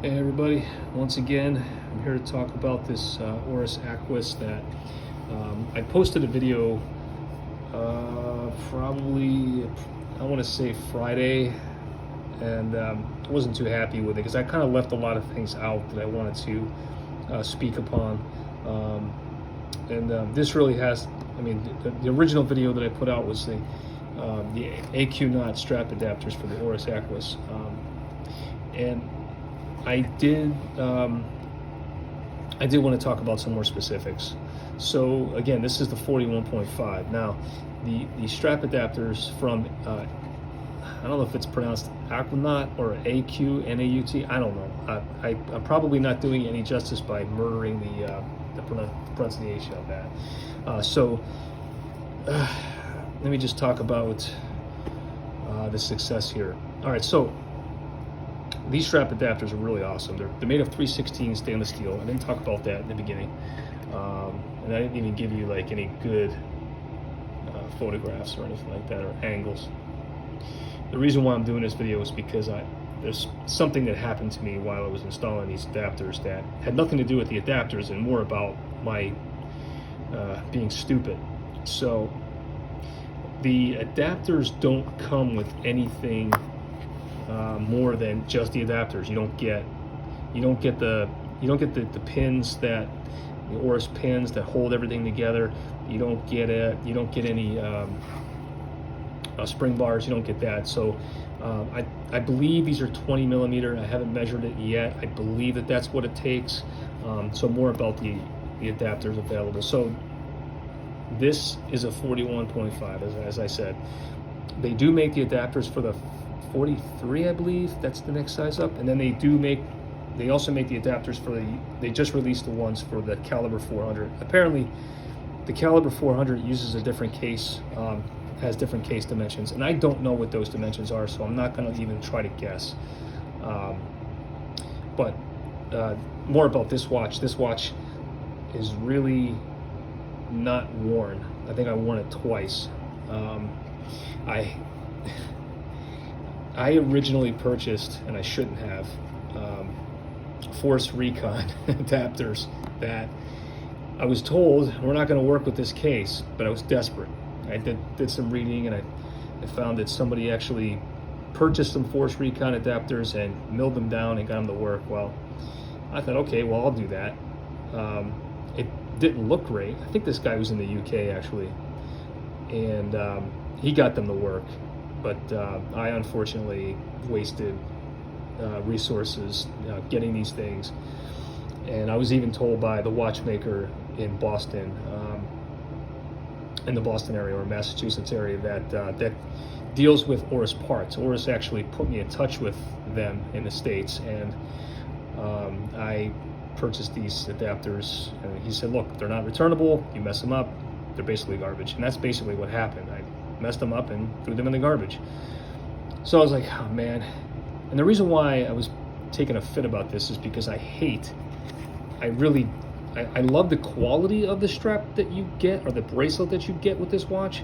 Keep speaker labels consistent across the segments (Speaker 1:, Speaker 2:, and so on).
Speaker 1: Hey everybody, once again I'm here to talk about this Oris Aquis that I posted a video probably, I want to say Friday, and I wasn't too happy with it because I kind of left a lot of things out that I wanted to speak upon, this really has, I mean, the original video that I put out was the AQNaut strap adapters for the Oris Aquis, and I did want to talk about some more specifics. So again, this is the 41.5. Now, the strap adapters from I don't know if it's pronounced AQNaut or AQNaut. I don't know. I'm probably not doing any justice by murdering the pronunciation of that. Let me just talk about the success here. All right, so these strap adapters are really awesome. They're made of 316 stainless steel. I didn't talk about that in the beginning, and I didn't even give you like any good photographs or anything like that, or angles. The reason why I'm doing this video is because there's something that happened to me while I was installing these adapters that had nothing to do with the adapters and more about my being stupid. So the adapters don't come with anything more than just the adapters. You don't get the pins, that the Oris pins that hold everything together. You don't get any spring bars. You don't get that. So I believe these are 20 millimeter. I haven't measured it yet. I believe that that's what it takes. So more about the adapters available. So this is a 41.5, as I said. They do make the adapters for the 43, I believe. That's the next size up. And then they also make the adapters for they just released the ones for the caliber 400. Apparently the caliber 400 uses a different case, has different case dimensions, and I don't know what those dimensions are, so I'm not going to even try to guess. But more about this watch. This watch is really not worn. I think I worn it twice. I originally purchased, and I shouldn't have, Force Recon adapters that I was told we're not going to work with this case, but I was desperate. I did some reading, and I found that somebody actually purchased some Force Recon adapters and milled them down and got them to work. Well, I thought, okay, well, I'll do that. It didn't look great. I think this guy was in the UK actually, and he got them to work. But I unfortunately wasted resources getting these things. And I was even told by the watchmaker in Boston, in the Boston area or Massachusetts area, that deals with Oris parts. Oris actually put me in touch with them in the States, and I purchased these adapters. And he said, look, they're not returnable. You mess them up, they're basically garbage. And that's basically what happened. I messed them up and threw them in the garbage. So I was like, oh man. And the reason why I was taking a fit about this is because I love the quality of the strap that you get, or the bracelet that you get with this watch.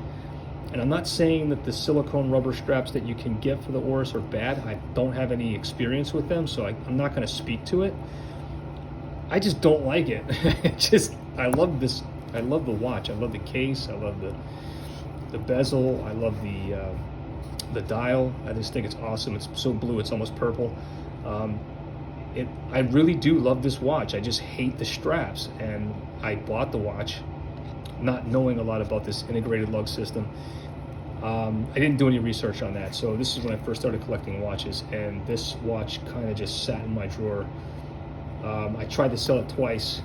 Speaker 1: And I'm not saying that the silicone rubber straps that you can get for the Oris are bad. I don't have any experience with them, so I'm not going to speak to it. I just don't like it. I love this. I love the watch. I love the case. I love the bezel. I love the dial. I just think it's awesome. It's so blue, it's almost purple. I really do love this watch. I just hate the straps, and I bought the watch not knowing a lot about this integrated lug system. I didn't do any research on that, so this is when I first started collecting watches, and this watch kind of just sat in my drawer. I tried to sell it twice,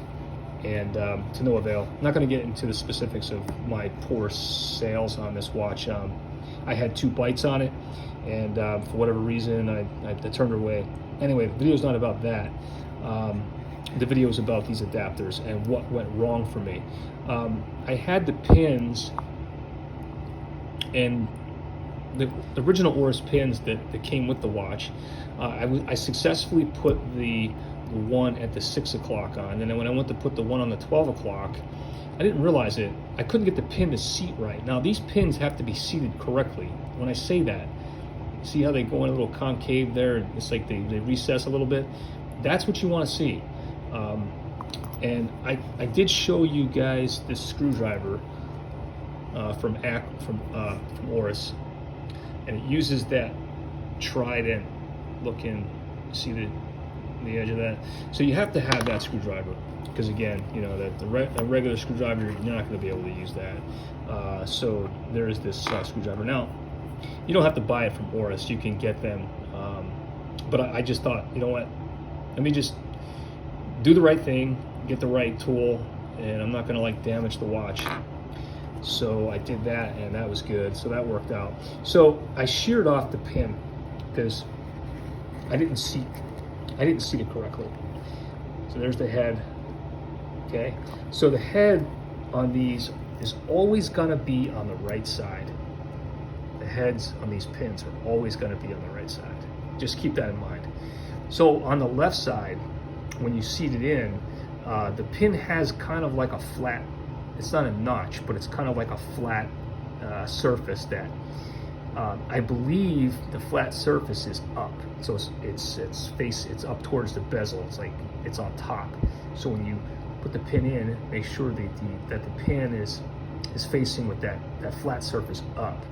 Speaker 1: and to no avail. I'm not going to get into the specifics of my poor sales on this watch. I had 2 bites on it, and for whatever reason, I turned her away. Anyway, the video's not about that. The video is about these adapters and what went wrong for me. I had the pins, and the original Oris pins that came with the watch. I successfully put the one at the 6 o'clock on, and then when I went to put the one on the 12 o'clock, I didn't realize it. I couldn't get the pin to seat right. Now, these pins have to be seated correctly. When I say that, see how they go in a little concave there? It's like they recess a little bit.
Speaker 2: that's what you want to see. And I did show you guys this screwdriver from Oris, and it uses that trident looking. See the edge of that? So you have to have that screwdriver, because again, you know that a regular screwdriver, you're not going to be able to use that. So there is this screwdriver. Now, you don't have to buy it from Oris. You can get them. But I just thought, you know what? Let me just do the right thing, get the right tool, and I'm not going to like damage the watch. So I did that, and that was good. So that worked out. So I sheared off the pin because I didn't seat it correctly. So there's the head. Okay. So the head on these is always going to be on the right side. The heads on these pins are always going to be on the right side. Just keep that in mind. So on the left side, when you seat it in, the pin has kind of like a flat, it's not a notch, but it's kind of like a flat surface that I believe the flat surface is up. So it's up towards the bezel. It's like it's on top. So when you put the pin in, make sure that the pin is facing with that flat surface up.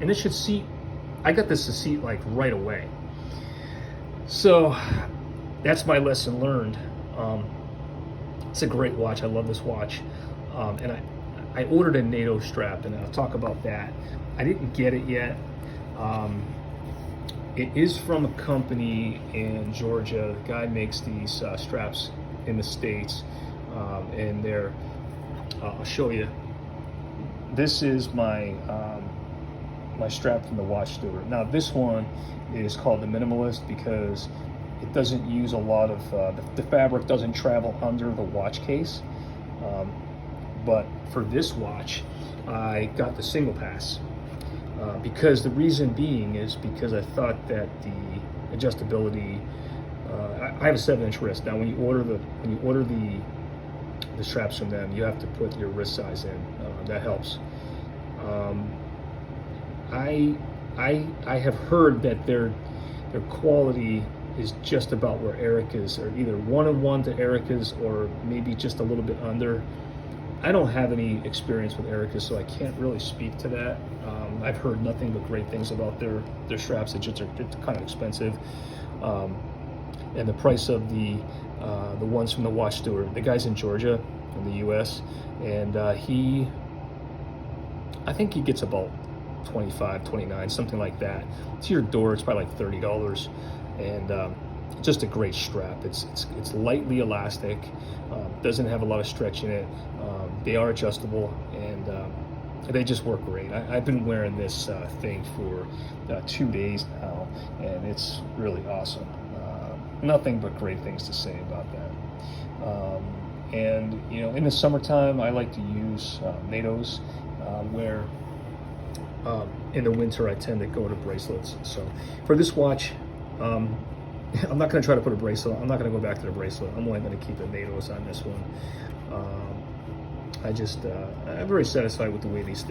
Speaker 2: And it should seat, I got this to seat like right away. So that's my lesson learned. It's a great watch. I love this watch. And I ordered a NATO strap, and I'll talk about that. I didn't get it yet. It is from a company in Georgia. The guy makes these straps in the States, and they're, I'll show you. This is my my strap from the watch store. Now this one is called the Minimalist because it doesn't use a lot of, the fabric doesn't travel under the watch case. But for this watch, I got the single pass. Because the reason being is because I thought that the adjustability, I have a 7-inch wrist. Now when you order the straps from them, you have to put your wrist size in. That helps. I have heard that their quality is just about where Erica's, or either 1-on-1 to Erica's, or maybe just a little bit under. I don't have any experience with Erica, so I can't really speak to that. I've heard nothing but great things about their straps. It's kind of expensive, and the price of the ones from the watch store. The guy's in Georgia, in the U.S., and I think he gets about $25, $29, something like that. To your door, it's probably like $30, and just a great strap. It's lightly elastic, doesn't have a lot of stretch in it. They are adjustable, and they just work great. I've been wearing this thing for 2 days now, and it's really awesome. Nothing but great things to say about that. And you know, in the summertime, I like to use NATOs, where in the winter I tend to go to bracelets. So for this watch, I'm not going to try to put a bracelet. I'm not going to go back to the bracelet. I'm only going to keep the NATOs on this one. I'm very satisfied with the way these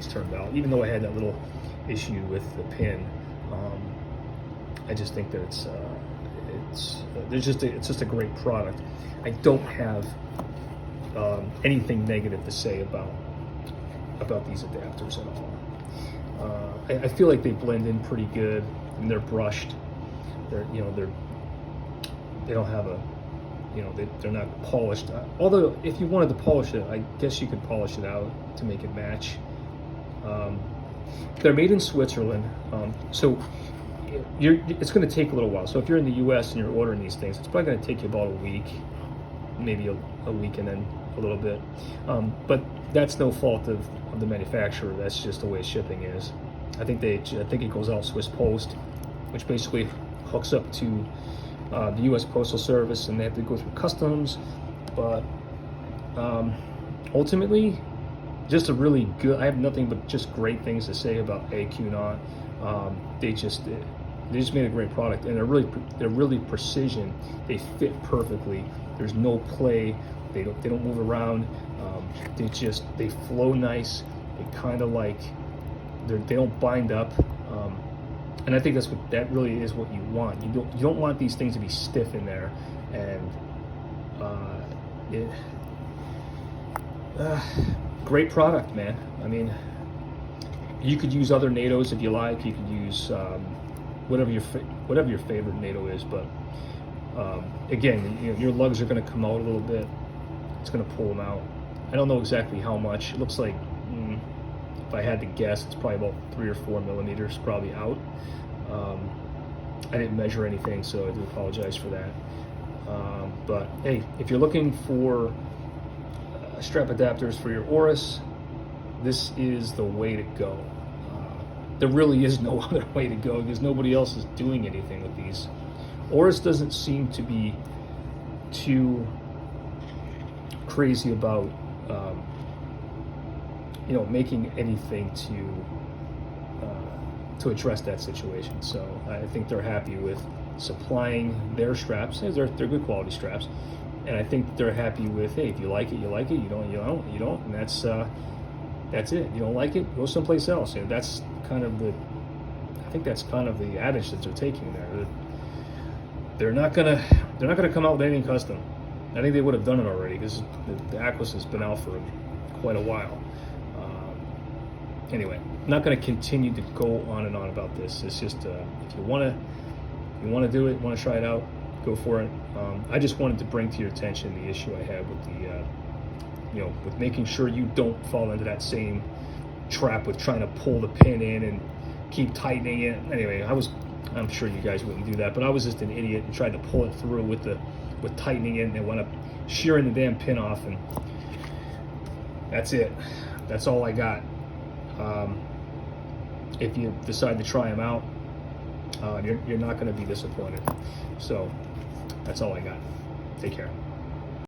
Speaker 2: turned out. Even though I had that little issue with the pin, I just think that it's just a great product. I don't have anything negative to say about these adapters at all. I feel like they blend in pretty good, and they're brushed. They don't have a, they're not polished. Although if you wanted to polish it, I guess you could polish it out to make it match. They're made in Switzerland, so it's going to take a little while. So if you're in the U.S. and you're ordering these things, it's probably going to take you about a week, maybe a week and then a little bit. But that's no fault of the manufacturer. That's just the way shipping is. I think it goes out Swiss Post, which basically hooks up to the U.S. Postal Service, and they have to go through customs. But ultimately, just a really good. I have nothing but just great things to say about AQNaut. They just made a great product, and they're really precision. They fit perfectly. There's no play. They don't move around. They flow nice. They kind of like they don't bind up. And I think that really is what you want. You don't want these things to be stiff in there, and great product, man. I mean, you could use other NATOs if you like. You could use whatever your favorite NATO is, but again, your lugs are going to come out a little bit. It's going to pull them out. I don't know exactly how much. It looks like, if I had to guess, it's probably about 3 or 4 millimeters probably out. I didn't measure anything, so I do apologize for that. But hey, if you're looking for strap adapters for your Oris, this is the way to go. There really is no other way to go because nobody else is doing anything with these. Oris doesn't seem to be too crazy about making anything to address that situation. So I think they're happy with supplying their straps. They're good quality straps, and I think they're happy with, hey, if you like it, you like it. You don't, and that's it. You don't like it, go someplace else. That's kind of the adage that they're taking there. They're not gonna come out with anything custom. I think they would have done it already because the Aquis has been out for quite a while. Anyway, I'm not going to continue to go on and on about this. It's just if you want to do it, want to try it out, go for it. I just wanted to bring to your attention the issue I had with with making sure you don't fall into that same trap with trying to pull the pin in and keep tightening it. Anyway, I'm sure you guys wouldn't do that, but I was just an idiot and tried to pull it through with tightening it, and it wound up shearing the damn pin off, and that's it. That's all I got. If you decide to try them out, you're not going to be disappointed. So that's all I got. Take care.